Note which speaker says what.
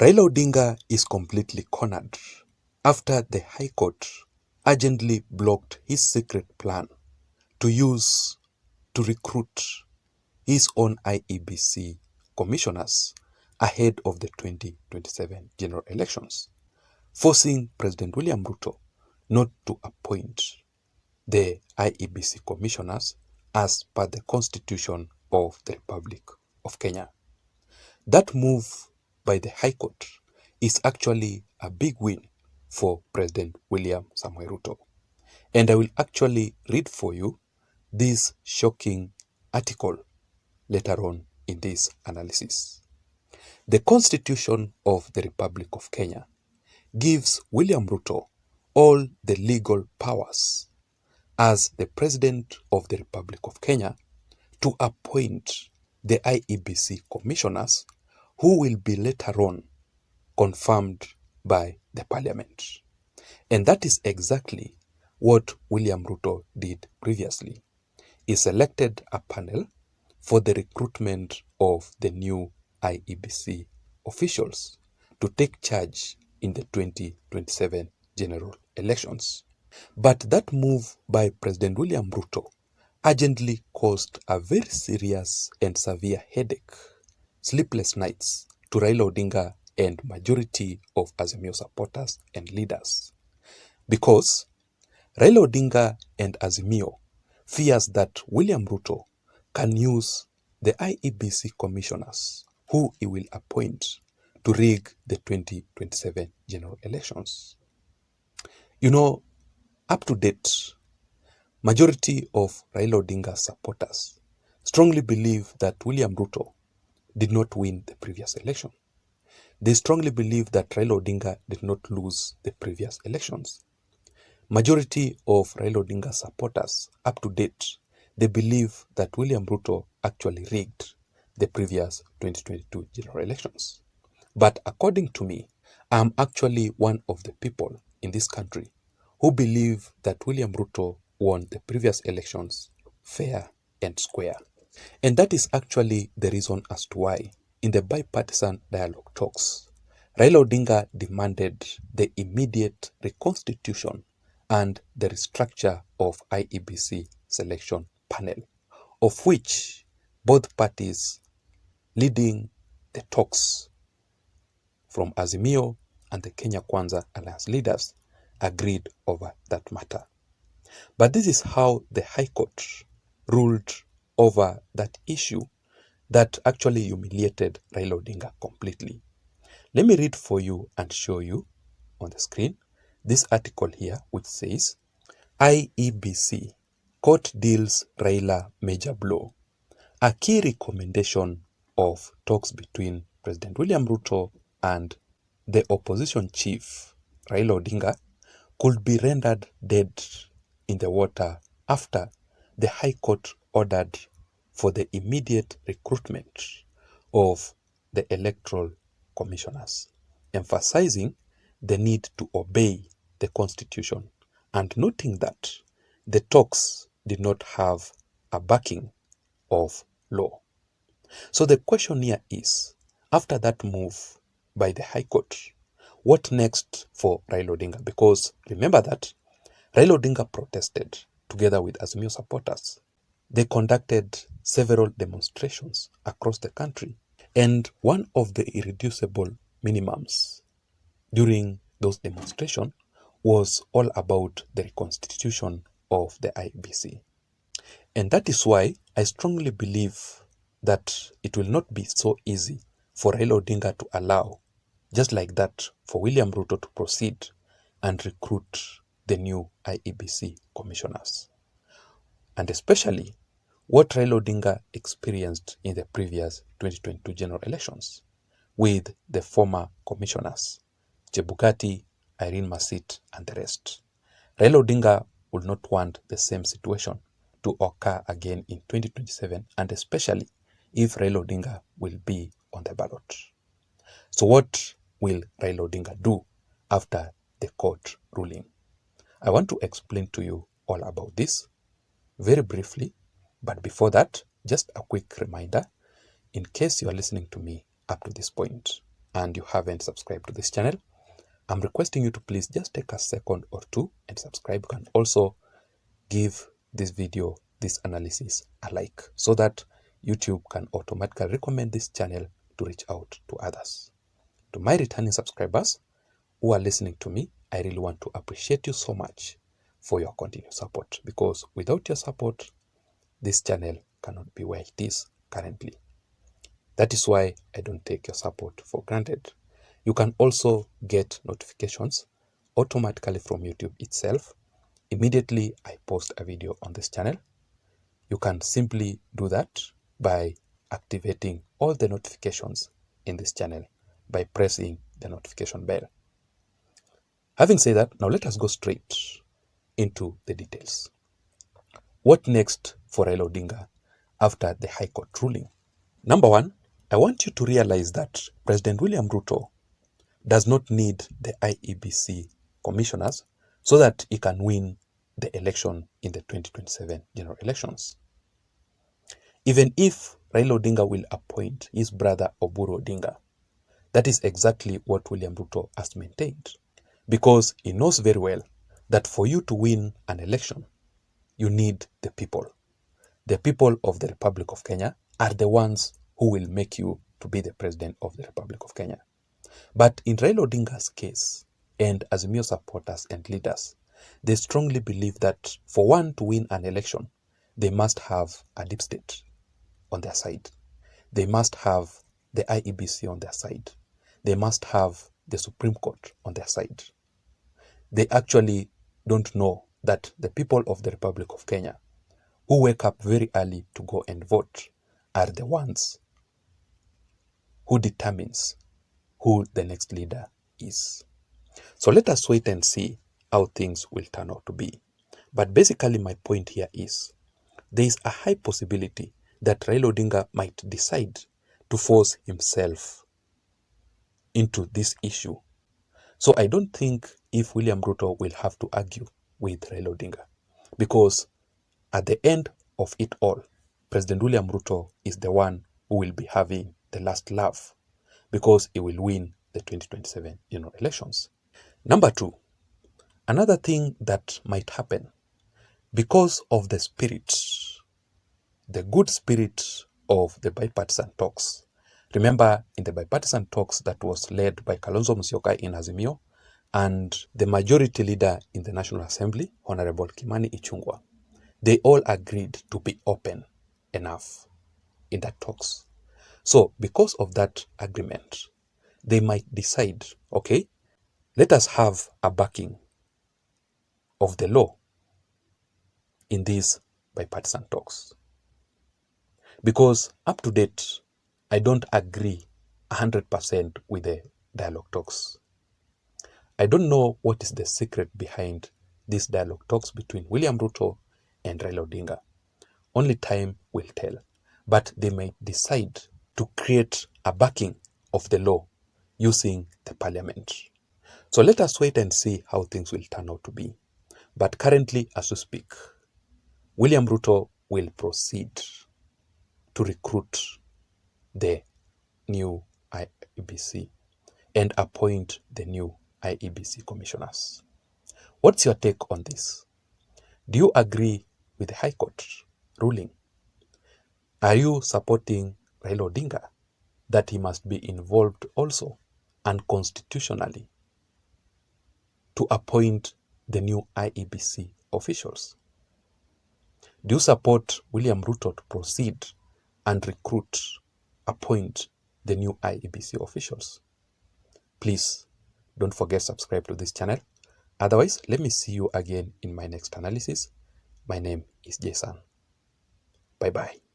Speaker 1: Raila Odinga is completely cornered after the High Court urgently blocked his secret plan to recruit his own IEBC commissioners ahead of the 2027 general elections, forcing President William Ruto not to appoint the IEBC commissioners as per the Constitution of the Republic of Kenya. That move by the High Court is actually a big win for President William Samoei Ruto. And I will actually read for you this shocking article later on in this analysis. The Constitution of the Republic of Kenya gives William Ruto all the legal powers as the President of the Republic of Kenya to appoint the IEBC commissioners who will be later on confirmed by the Parliament. And that is exactly what William Ruto did previously. He selected a panel for the recruitment of the new IEBC officials to take charge in the 2027 general elections. But that move by President William Ruto urgently caused a very serious and severe headache, sleepless nights to Raila Odinga and majority of Azimio supporters and leaders. Because Raila Odinga and Azimio fears that William Ruto can use the IEBC commissioners who he will appoint to rig the 2027 general elections. You know, up to date, majority of Raila Odinga's supporters strongly believe that William Ruto did not win the previous election. They strongly believe that Raila Odinga did not lose the previous elections. Majority of Raila Odinga's supporters, up to date, they believe that William Ruto actually rigged the previous 2022 general elections. But according to me, I'm actually one of the people in this country who believe that William Ruto won the previous elections fair and square. And that is actually the reason as to why, in the bipartisan dialogue talks, Raila Odinga demanded the immediate reconstitution and the restructure of IEBC selection panel, of which both parties leading the talks from Azimio and the Kenya Kwanza Alliance leaders agreed over that matter. But this is how the High Court ruled over that issue that actually humiliated Raila Odinga completely. Let me read for you and show you on the screen this article here, which says, IEBC, Court deals Raila major blow. A key recommendation of talks between President William Ruto and the opposition chief, Raila Odinga, could be rendered dead in the water after the High Court ordered for the immediate recruitment of the electoral commissioners, emphasizing the need to obey the Constitution and noting that the talks did not have a backing of law. So the question here is, after that move by the High Court, what next for Raila Odinga? Because remember that Raila Odinga protested together with Azimio supporters. They conducted several demonstrations across the country, and one of the irreducible minimums during those demonstrations was all about the reconstitution of the IEBC. And that is why I strongly believe that it will not be so easy for Raila Odinga to allow, just like that, for William Ruto to proceed and recruit the new IEBC commissioners. And especially what Raila Odinga experienced in the previous 2022 general elections with the former commissioners, Chebukati, Irene Masit, and the rest. Raila Odinga would not want the same situation to occur again in 2027, and especially if Raila Odinga will be on the ballot. So what will Raila Odinga do after the court ruling? I want to explain to you all about this very briefly, but before that, just a quick reminder, in case you are listening to me up to this point. and you haven't subscribed to this channel, I'm requesting you to please just take a second or two and subscribe. You can also give this video, this analysis, a like so that YouTube can automatically recommend this channel to reach out to others. To my returning subscribers who are listening to me, I really want to appreciate you so much for your continued support, because without your support, this channel cannot be where it is currently. That is why I don't take your support for granted. You can also get notifications automatically from YouTube itself. Immediately I post a video on this channel, you can simply do that by activating all the notifications in this channel by pressing the notification bell. Having said that, now let us go straight into the details. What next for Raila Odinga after the High Court ruling? Number one, I want you to realize that President William Ruto does not need the IEBC commissioners so that he can win the election in the 2027 general elections. Even if Raila Odinga will appoint his brother Oburu Odinga, that is exactly what William Ruto has maintained, because he knows very well that for you to win an election, you need the people. The people of the Republic of Kenya are the ones who will make you to be the president of the Republic of Kenya. But in Raila Odinga's case, and Azimio supporters and leaders, they strongly believe that for one to win an election, they must have a deep state on their side. They must have the IEBC on their side. They must have the Supreme Court on their side. They actually don't know that the people of the Republic of Kenya who wake up very early to go and vote are the ones who determines who the next leader is. So let us wait and see how things will turn out to be. But basically my point here is there is a high possibility that Raila Odinga might decide to force himself into this issue. So I don't think if William Ruto will have to argue with Raila Odinga, because at the end of it all, President William Ruto is the one who will be having the last laugh, because he will win the 2027 general elections. Number two, another thing that might happen because of the spirit, the good spirit of the bipartisan talks. Remember, in the bipartisan talks that was led by Kalonzo Musyoka in Azimio and the majority leader in the National Assembly, Honorable Kimani Ichung'wah, they all agreed to be open enough in that talks. So because of that agreement, they might decide, okay, let us have a backing of the law in these bipartisan talks. Because up to date, I don't agree 100% with the dialogue talks. I don't know what is the secret behind these dialogue talks between William Ruto and Raila Odinga. Only time will tell. But they might decide to create a backing of the law using the parliament. So let us wait and see how things will turn out to be. But currently, as we speak, William Ruto will proceed to recruit the new IEBC and appoint the new IEBC commissioners. What's your take on this? Do you agree with the High Court ruling? Are you supporting Raila Odinga that he must be involved also unconstitutionally to appoint the new IEBC officials? Do you support William Ruto to proceed and appoint the new IEBC officials? Please don't forget to subscribe to this channel. Otherwise, let me see you again in my next analysis. My name is Jason. Bye-bye.